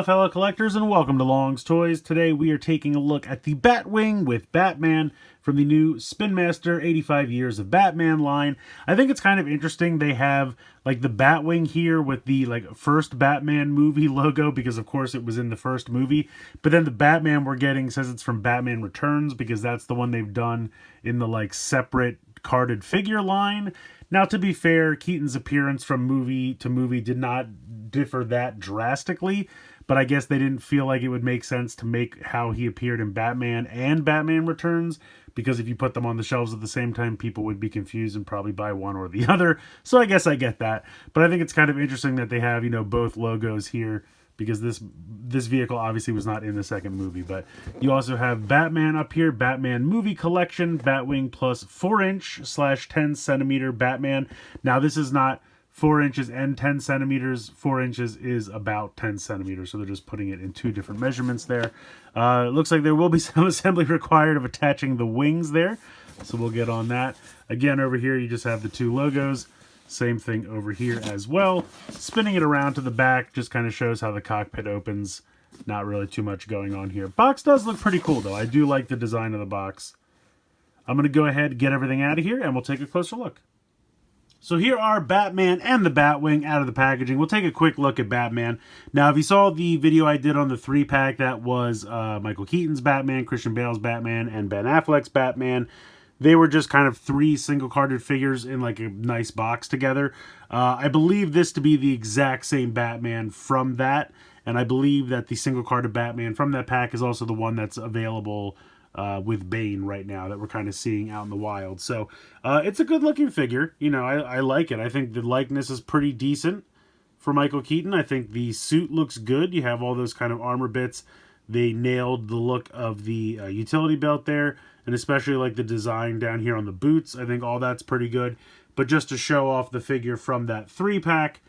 fellow collectors, and welcome to Long's Toys. Today we are taking a look at the Batwing with Batman from the new Spin Master 85 Years of Batman line. I think it's kind of interesting they have like the Batwing here with the first Batman movie logo, because of course it was in the first movie, but then the Batman we're getting says it's from Batman Returns because that's the one they've done in the separate carded figure line. Now, to be fair, Keaton's appearance from movie to movie did not differ that drastically, but I guess they didn't feel like it would make sense to make how he appeared in Batman and Batman Returns, because if you put them on the shelves at the same time, people would be confused and probably buy one or the other. So I guess I get that. But I think it's kind of interesting that they have, both logos here, because this vehicle obviously was not in the second movie. But you also have Batman up here, Batman Movie Collection, Batwing plus 4" / 10 centimeter Batman. Now this is not 4 inches and 10 centimeters. 4 inches is about 10 centimeters, so they're just putting it in two different measurements there. It looks like there will be some assembly required of attaching the wings there, so we'll get on that. Again, over here you just have the two logos. Same thing over here as well. Spinning it around to the back just kind of shows how the cockpit opens. Not really too much going on here. Box does look pretty cool, though. I do like the design of the box. I'm going to go ahead and get everything out of here, and we'll take a closer look. So here are Batman and the Batwing out of the packaging. We'll take a quick look at Batman. Now, if you saw the video I did on the 3-pack, that was Michael Keaton's Batman, Christian Bale's Batman, and Ben Affleck's Batman. They were just kind of 3 single-carded figures in a nice box together. I believe this to be the exact same Batman from that, and I believe that the single-carded Batman from that pack is also the one that's available with Bane right now that we're kind of seeing out in the wild. So it's a good-looking figure. I like it. I think the likeness is pretty decent for Michael Keaton. I think the suit looks good. You have all those kind of armor bits. They nailed the look of the utility belt there, and especially the design down here on the boots. I think all that's pretty good. But just to show off the figure from that 3-pack,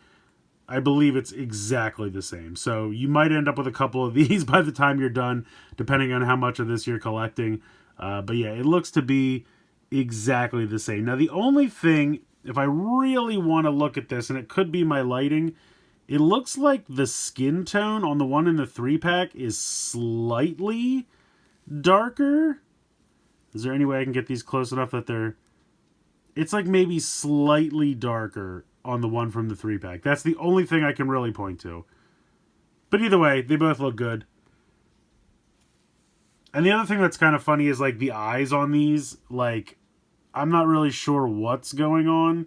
I believe it's exactly the same. So you might end up with a couple of these by the time you're done, depending on how much of this you're collecting. But yeah, it looks to be exactly the same. Now, the only thing, if I really want to look at this, and it could be my lighting, it looks like the skin tone on the one in the 3-pack is slightly darker. Is there any way I can get these close enough that they're... It's maybe slightly darker on the one from the 3-pack. That's the only thing I can really point to. But either way, they both look good. And the other thing that's kind of funny is the eyes on these. I'm not really sure what's going on.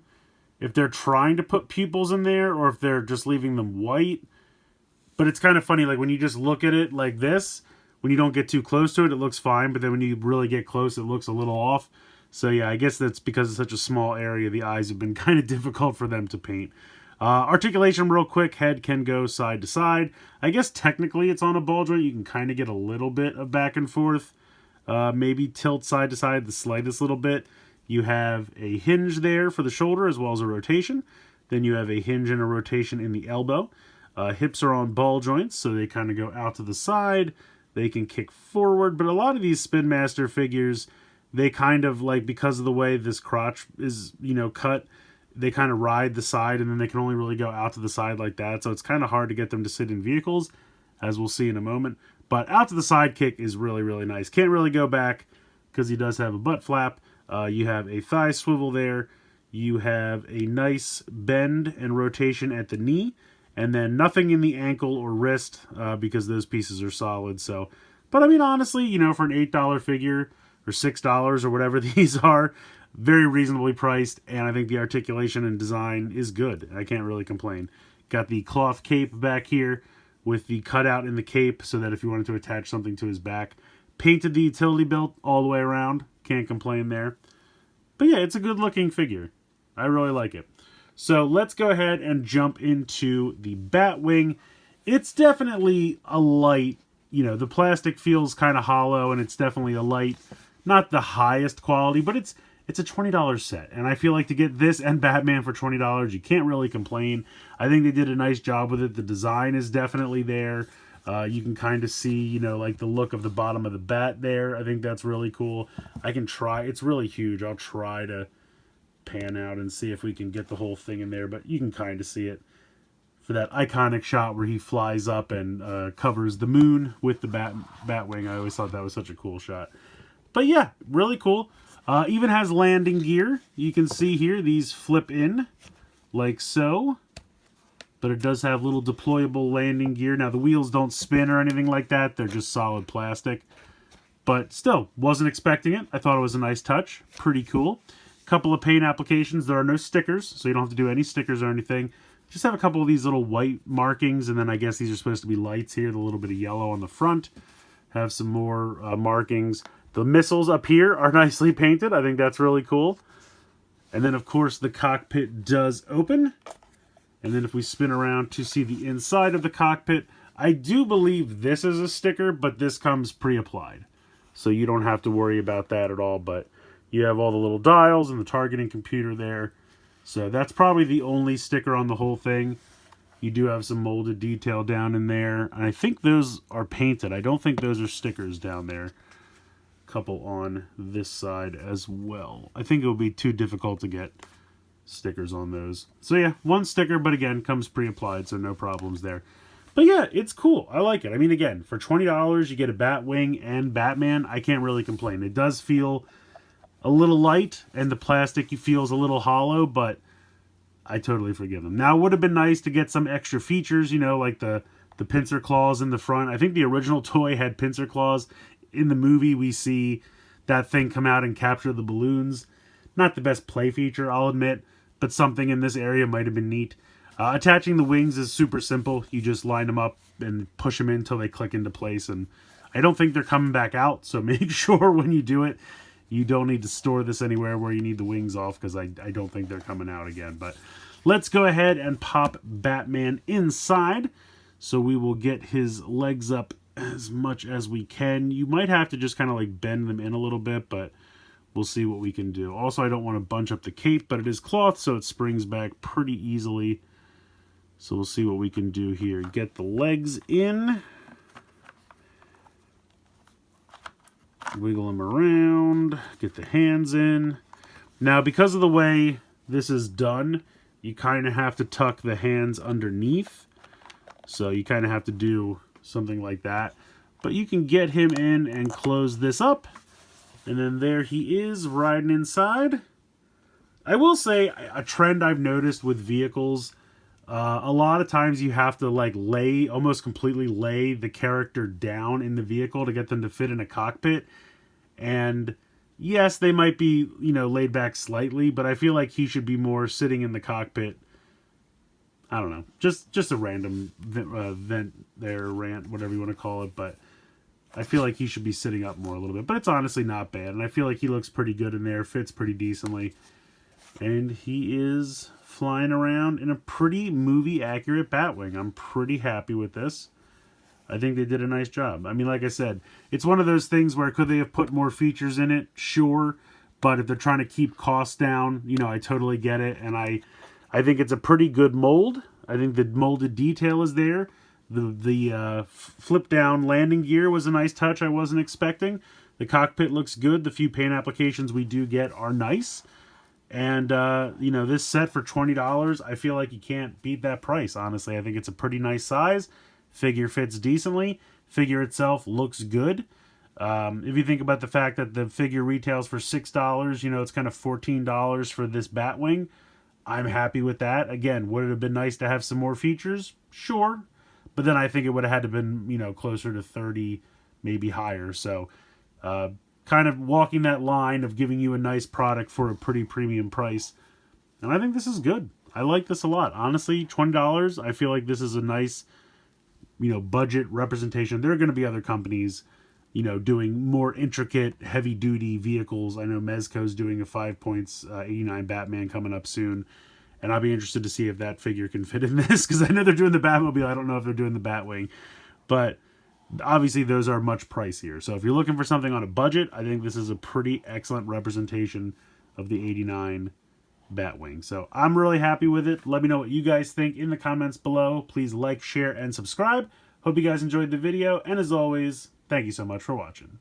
If they're trying to put pupils in there or if they're just leaving them white. But it's kind of funny, when you just look at it like this, when you don't get too close to it, it looks fine. But then when you really get close, it looks a little off. So yeah, I guess that's because it's such a small area, the eyes have been kind of difficult for them to paint. Articulation real quick, head can go side to side. I guess technically it's on a ball joint. You can kind of get a little bit of back and forth. Maybe tilt side to side the slightest little bit. You have a hinge there for the shoulder as well as a rotation. Then you have a hinge and a rotation in the elbow. Hips are on ball joints, so they kind of go out to the side. They can kick forward, but a lot of these Spin Master figures, they kind of, because of the way this crotch is, cut, they kind of ride the side, and then they can only really go out to the side like that. So it's kind of hard to get them to sit in vehicles, as we'll see in a moment. But out to the side kick is really, really nice. Can't really go back because he does have a butt flap. You have a thigh swivel there. You have a nice bend and rotation at the knee. And then nothing in the ankle or wrist because those pieces are solid. So, but I mean, honestly, for an $8 figure or $6 or whatever these are, very reasonably priced. And I think the articulation and design is good. I can't really complain. Got the cloth cape back here with the cutout in the cape so that if you wanted to attach something to his back. Painted the utility belt all the way around. Can't complain there. But yeah, it's a good looking figure. I really like it. So let's go ahead and jump into the Batwing. It's definitely a light, the plastic feels kind of hollow, and it's definitely a light, not the highest quality, but it's a $20 set. And I feel like to get this and Batman for $20, you can't really complain. I think they did a nice job with it. The design is definitely there. You can kind of see, the look of the bottom of the bat there. I think that's really cool. I can try. It's really huge. I'll try to pan out and see if we can get the whole thing in there, but you can kind of see it for that iconic shot where he flies up and covers the moon with the Batwing. I always thought that was such a cool shot. But yeah, really cool. Even has landing gear. You can see here, these flip in like so. But it does have little deployable landing gear. Now, the wheels don't spin or anything like that. They're just solid plastic. But still, wasn't expecting it. I thought it was a nice touch. Pretty cool. Couple of paint applications. There are no stickers, so you don't have to do any stickers or anything. Just have a couple of these little white markings, and then I guess these are supposed to be lights here. The little bit of yellow on the front. Have some more markings. The missiles up here are nicely painted. I think that's really cool. And then, of course, the cockpit does open. And then if we spin around to see the inside of the cockpit, I do believe this is a sticker, but this comes pre-applied. So you don't have to worry about that at all. But you have all the little dials and the targeting computer there. So that's probably the only sticker on the whole thing. You do have some molded detail down in there. And I think those are painted. I don't think those are stickers down there. Couple on this side as well. I think it would be too difficult to get stickers on those. So yeah, one sticker, but again, comes pre-applied, so no problems there. But yeah, it's cool. I like it. I mean, again, for $20, you get a Batwing and Batman. I can't really complain. It does feel a little light, and the plastic feels a little hollow, but I totally forgive them. Now, it would have been nice to get some extra features, you know, like the pincer claws in the front. I think the original toy had pincer claws. In the movie, we see that thing come out and capture the balloons. Not the best play feature, I'll admit, but something in this area might have been neat. Attaching the wings is super simple. You just line them up and push them in until they click into place, and I don't think they're coming back out, so make sure when you do it, you don't need to store this anywhere where you need the wings off, because I don't think they're coming out again. But let's go ahead and pop Batman inside. So we will get his legs up as much as we can. You might have to just kind of like bend them in a little bit, but we'll see what we can do. Also, I don't want to bunch up the cape, but it is cloth, so it springs back pretty easily. So we'll see what we can do here. Get the legs in. Wiggle them around. Get the hands in. Now, because of the way this is done, you kind of have to tuck the hands underneath. So you kind of have to do something like that. But you can get him in and close this up. And then there he is riding inside. I will say a trend I've noticed with vehicles, a lot of times you have to like almost completely lay the character down in the vehicle to get them to fit in a cockpit. And yes, they might be, you know, laid back slightly, but I feel like he should be more sitting in the cockpit. I don't know, just a random vent there, rant, whatever you want to call it, but I feel like he should be sitting up more a little bit. But it's honestly not bad, and I feel like he looks pretty good in there, fits pretty decently. And he is flying around in a pretty movie-accurate Batwing. I'm pretty happy with this. I think they did a nice job. I mean, like I said, it's one of those things where could they have put more features in it? Sure. But if they're trying to keep costs down, you know, I totally get it. And I think it's a pretty good mold. I think the molded detail is there. The flip-down landing gear was a nice touch I wasn't expecting. The cockpit looks good. The few paint applications we do get are nice. And, you know, this set for $20, I feel like you can't beat that price, honestly. I think it's a pretty nice size. Figure fits decently. Figure itself looks good. If you think about the fact that the figure retails for $6, you know, it's kind of $14 for this Batwing. I'm happy with that. Again, would it have been nice to have some more features? Sure. But then I think it would have had to been, you know, closer to 30, maybe higher. So, kind of walking that line of giving you a nice product for a pretty premium price. And I think this is good. I like this a lot. Honestly, $20, I feel like this is a nice, you know, budget representation. There are going to be other companies, you know, doing more intricate, heavy-duty vehicles. I know Mezco's doing a 5.89 Batman coming up soon. And I'll be interested to see if that figure can fit in this, because I know they're doing the Batmobile. I don't know if they're doing the Batwing. But obviously, those are much pricier. So if you're looking for something on a budget, I think this is a pretty excellent representation of the 89 Batwing. So I'm really happy with it. Let me know what you guys think in the comments below. Please like, share, and subscribe. Hope you guys enjoyed the video. And as always, thank you so much for watching.